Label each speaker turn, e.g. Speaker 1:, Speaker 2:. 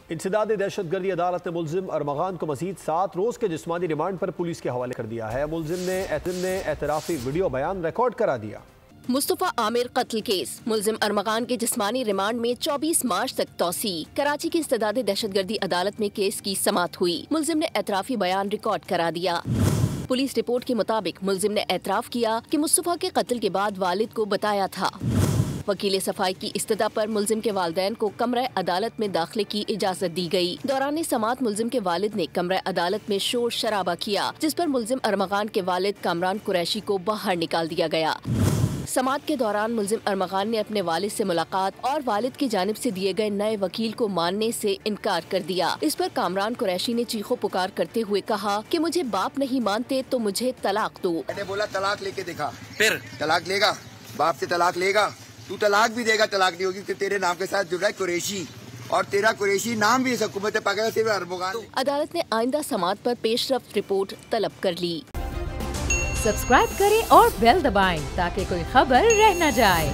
Speaker 1: انسداد دہشت گردی عدالت نے ملزم ارمغان کو مزید 7 روز کے جسمانی ریمانڈ پر پولیس کے حوالے کر دیا ہے۔ ملزم نے اعترافی ویڈیو بیان ریکارڈ کرا دیا۔
Speaker 2: مصطفیٰ عامر قتل کیس، ملزم ارمغان کے جسمانی ریمانڈ میں 24 مارچ تک توسیع۔ کراچی کی انسداد دہشت گردی عدالت میں کیس کی سماعت ہوئی۔ ملزم نے اعترافی بیان ریکارڈ کرا دیا۔ پولیس رپورٹ کے مطابق ملزم نے اعتراف کیا کہ مصطفیٰ کے قتل کے بعد والد کو بتایا تھا۔ وکیل صفائی کی استدعا پر ملزم کے والدین کو کمرہ عدالت میں داخلے کی اجازت دی گئی۔ دوران سماعت ملزم کے والد نے کمرہ عدالت میں شور شرابہ کیا، جس پر ملزم ارمغان کے والد کامران قریشی کو باہر نکال دیا گیا۔ سماعت کے دوران ملزم ارمغان نے اپنے والد سے ملاقات اور والد کی جانب سے دیے گئے نئے وکیل کو ماننے سے انکار کر دیا۔ اس پر کامران قریشی نے چیخو پکار کرتے ہوئے کہا کہ مجھے باپ نہیں مانتے تو مجھے طلاق دو۔
Speaker 3: میں نے بولا طلاق لے کے دیکھا، پھر طلاق لے گا، باپ سے طلاق لے گا، تو طلاق بھی دے گا، طلاق نہیں ہوگی کہ تیرے نام کے ساتھ جڑ رہا ہے قریشی، اور تیرا قریشی نام بھی اس حکومت پاکستان سے ارمغان۔
Speaker 2: عدالت نے آئندہ سماعت پر پیش رفت رپورٹ طلب کر لی۔
Speaker 4: سبسکرائب کریں اور بیل دبائیں تاکہ کوئی خبر رہ نہ جائے۔